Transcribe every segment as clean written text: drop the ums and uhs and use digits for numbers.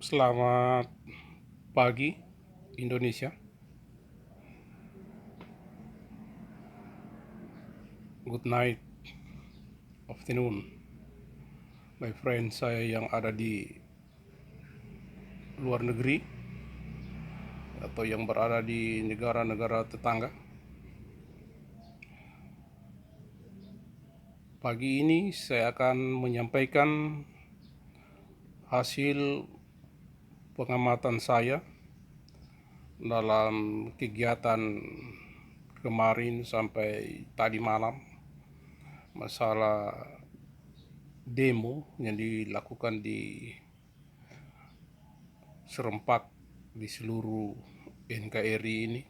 Selamat pagi Indonesia, good night, afternoon, my friend saya yang ada di luar negeri atau yang berada di negara-negara tetangga. Pagi ini saya akan menyampaikan hasil pengamatan saya dalam kegiatan kemarin sampai tadi malam masalah demo yang dilakukan di serempak di seluruh NKRI ini.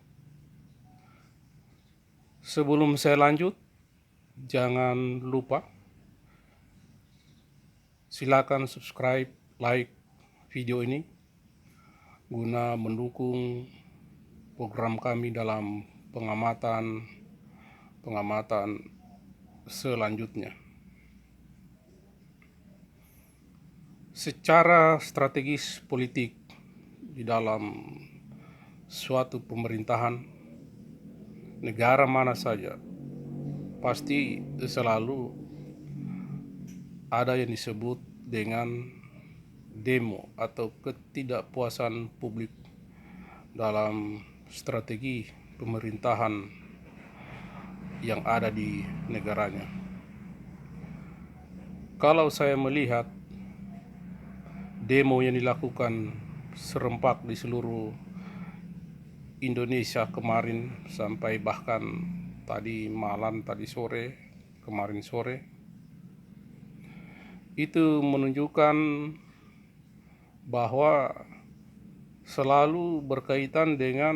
Sebelum saya lanjut, jangan lupa silakan subscribe, like video ini guna mendukung program kami dalam pengamatan selanjutnya. Secara strategis politik di dalam suatu pemerintahan, negara mana saja pasti selalu ada yang disebut dengan demo atau ketidakpuasan publik dalam strategi pemerintahan yang ada di negaranya. Kalau saya melihat demo yang dilakukan serempak di seluruh Indonesia kemarin sampai bahkan tadi malam, tadi sore, kemarin sore, itu menunjukkan bahwa selalu berkaitan dengan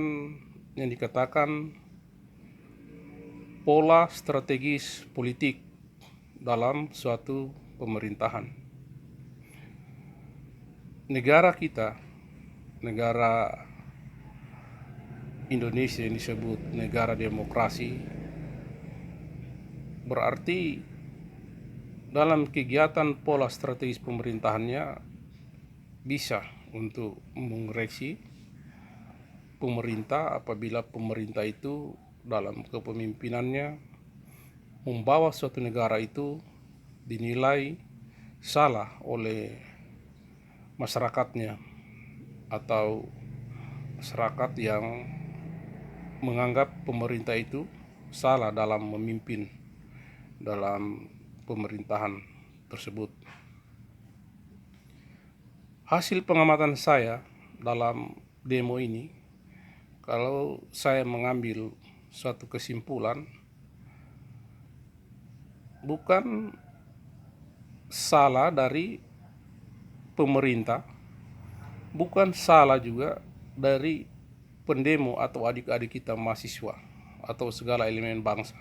yang dikatakan pola strategis politik dalam suatu pemerintahan. Negara kita, negara Indonesia yang disebut negara demokrasi, berarti dalam kegiatan pola strategis pemerintahannya bisa untuk mengoreksi pemerintah apabila pemerintah itu dalam kepemimpinannya membawa suatu negara itu dinilai salah oleh masyarakatnya atau masyarakat yang menganggap pemerintah itu salah dalam memimpin dalam pemerintahan tersebut. Hasil pengamatan saya dalam demo ini, kalau saya mengambil suatu kesimpulan, bukan salah dari pemerintah, bukan salah juga dari pendemo atau adik-adik kita mahasiswa atau segala elemen bangsa.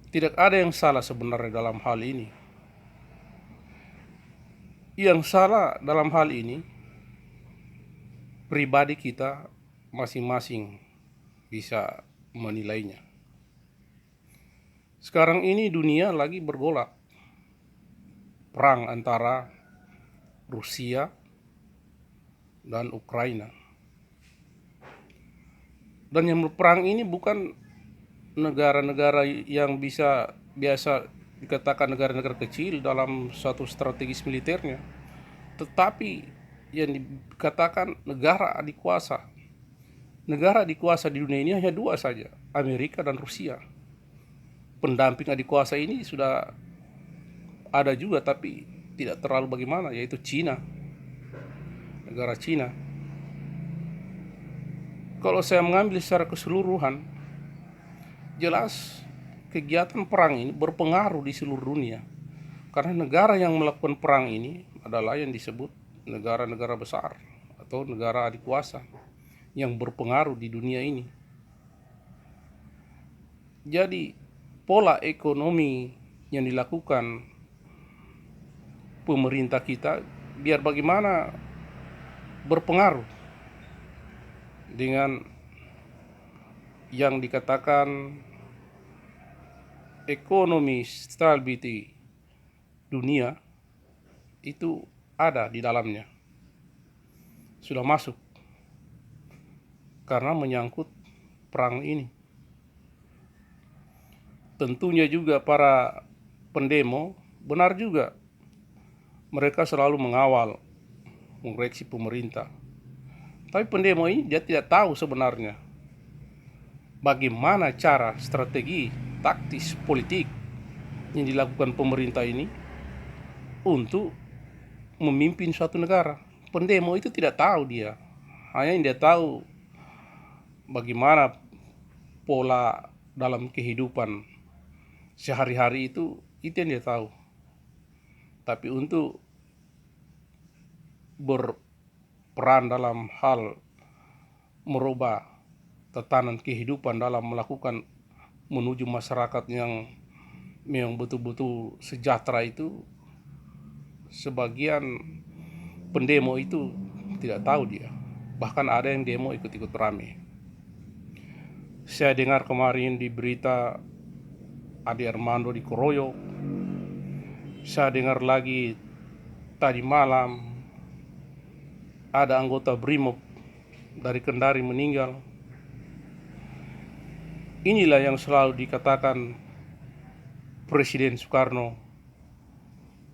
Tidak ada yang salah sebenarnya dalam hal ini. Yang salah dalam hal ini pribadi kita masing-masing bisa menilainya. Sekarang ini dunia lagi bergolak, perang antara Rusia dan Ukraina. Dan yang berperang ini bukan negara-negara yang biasa dikatakan negara-negara kecil dalam suatu strategis militernya, tetapi yang dikatakan negara adik kuasa. Negara adik kuasa di dunia ini hanya dua saja, Amerika dan Rusia. Pendamping adik kuasa ini sudah ada juga tapi tidak terlalu bagaimana, yaitu Cina, negara Cina. Kalau saya mengambil secara keseluruhan, jelas kegiatan perang ini berpengaruh di seluruh dunia. Karena negara yang melakukan perang ini adalah yang disebut negara-negara besar atau negara adik kuasa yang berpengaruh di dunia ini. Jadi pola ekonomi yang dilakukan pemerintah kita biar bagaimana berpengaruh dengan yang dikatakan ekonomi stability dunia itu ada di dalamnya. sudah masuk karena menyangkut perang ini. Tentunya juga para pendemo benar juga mereka selalu mengawal, mengoreksi pemerintah. Tapi pendemo ini dia tidak tahu sebenarnya bagaimana cara, strategi, taktis, politik yang dilakukan pemerintah ini untuk memimpin suatu negara. Pendemo itu tidak tahu dia. Hanya yang dia tahu bagaimana pola dalam kehidupan sehari-hari itu yang dia tahu. Tapi untuk berperan dalam hal merubah tatanan kehidupan dalam melakukan menuju masyarakat yang memang betul-betul sejahtera itu, sebagian pendemo itu tidak tahu dia. Bahkan ada yang demo ikut-ikut rame. Saya dengar kemarin di berita Ade Armando dikeroyok. Saya dengar lagi tadi malam ada anggota Brimob dari Kendari meninggal. Inilah yang selalu dikatakan Presiden Soekarno,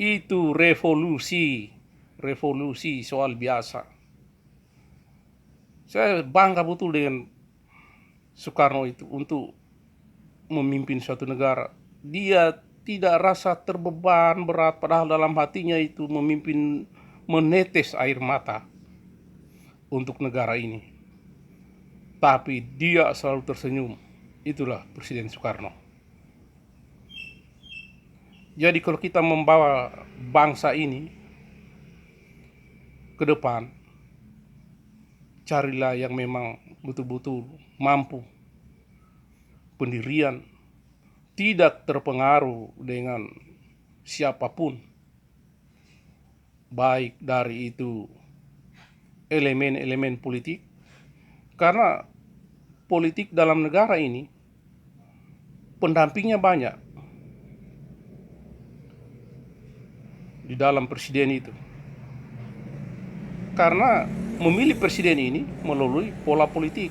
itu revolusi soal biasa. Saya bangga betul dengan Soekarno itu untuk memimpin suatu negara. Dia tidak rasa terbeban berat, padahal dalam hatinya itu memimpin menetes air mata untuk negara ini. Tapi dia selalu tersenyum. Itulah Presiden Soekarno. Jadi kalau kita membawa bangsa ini ke depan, carilah yang memang betul-betul mampu, pendirian, tidak terpengaruh dengan siapapun, baik dari itu elemen-elemen politik, karena politik dalam negara ini pendampingnya banyak di dalam presiden itu. Karena memilih presiden ini melalui pola politik.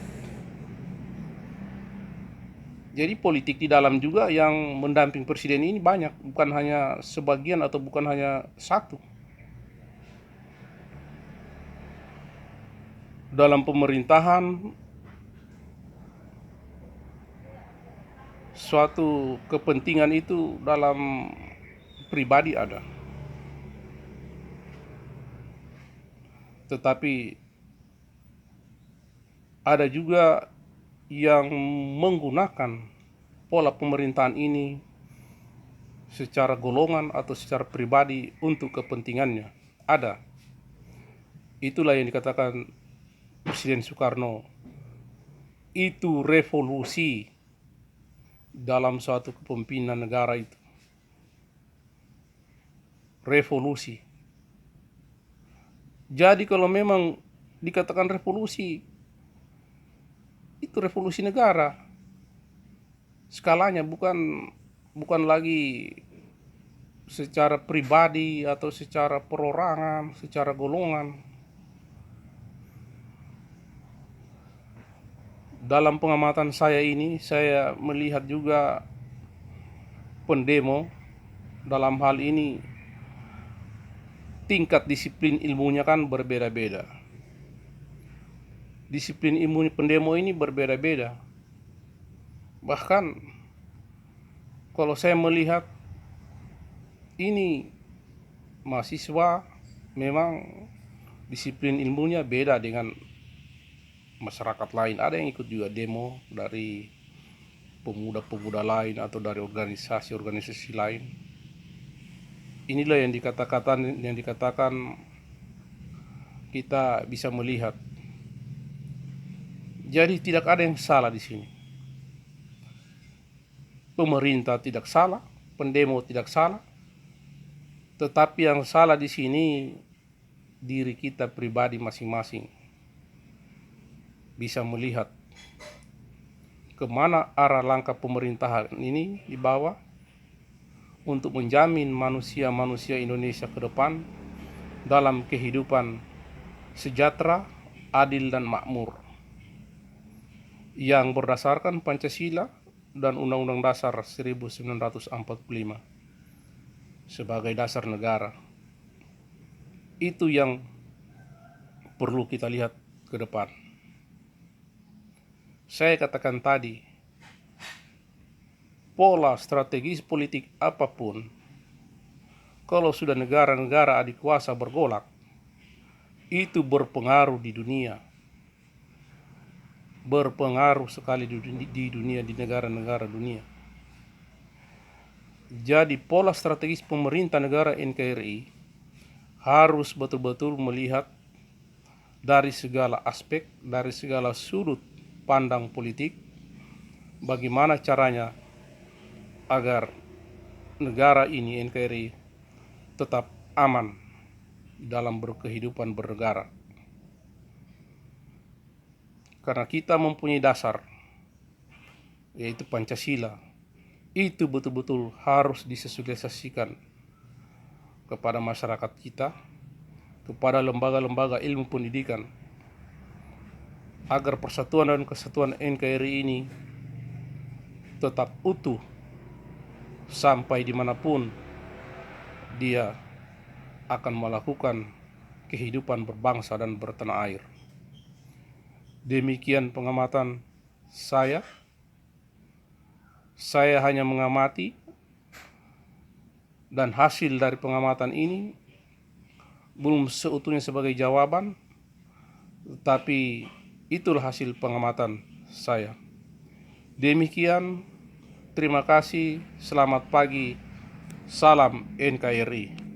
Jadi politik di dalam juga yang mendamping presiden ini banyak, bukan hanya sebagian atau bukan hanya satu. Dalam pemerintahan, suatu kepentingan itu dalam pribadi ada. Tetapi ada juga yang menggunakan pola pemerintahan ini secara golongan atau secara pribadi untuk kepentingannya. Ada. Itulah yang dikatakan Presiden Soekarno, itu revolusi dalam suatu kepemimpinan negara itu. Revolusi. Jadi kalau memang dikatakan revolusi, itu revolusi negara. Skalanya bukan lagi secara pribadi atau secara perorangan, secara golongan. Dalam pengamatan saya ini, saya melihat juga pendemo dalam hal ini tingkat disiplin ilmunya kan berbeda-beda. Disiplin ilmu pendemo ini berbeda-beda. Bahkan kalau saya melihat ini mahasiswa memang disiplin ilmunya beda dengan masyarakat lain. Ada yang ikut juga demo dari pemuda-pemuda lain atau dari organisasi-organisasi lain. Inilah yang dikatakan kita bisa melihat. Jadi tidak ada yang salah di sini. Pemerintah tidak salah, pendemo tidak salah. Tetapi yang salah di sini diri kita pribadi masing-masing. Bisa melihat kemana arah langkah pemerintahan ini dibawa untuk menjamin manusia-manusia Indonesia ke depan dalam kehidupan sejahtera, adil dan makmur, yang berdasarkan Pancasila dan Undang-Undang Dasar 1945 sebagai dasar negara. Itu yang perlu kita lihat ke depan. Saya katakan tadi, pola strategis politik apapun, kalau sudah negara-negara adik kuasa bergolak, itu berpengaruh di dunia. Berpengaruh sekali di dunia, di negara-negara dunia. Jadi pola strategis pemerintah negara NKRI harus betul-betul melihat dari segala aspek, dari segala sudut pandang politik, bagaimana caranya agar negara ini NKRI tetap aman dalam berkehidupan bernegara. Karena kita mempunyai dasar, yaitu Pancasila, itu betul-betul harus disosialisasikan kepada masyarakat kita, kepada lembaga-lembaga ilmu pendidikan, agar persatuan dan kesatuan NKRI ini tetap utuh sampai dimanapun dia akan melakukan kehidupan berbangsa dan bertanah air. Demikian pengamatan saya. Saya hanya mengamati, dan hasil dari pengamatan ini belum seutuhnya sebagai jawaban, tapi itulah hasil pengamatan saya. Demikian, terima kasih, selamat pagi, salam NKRI.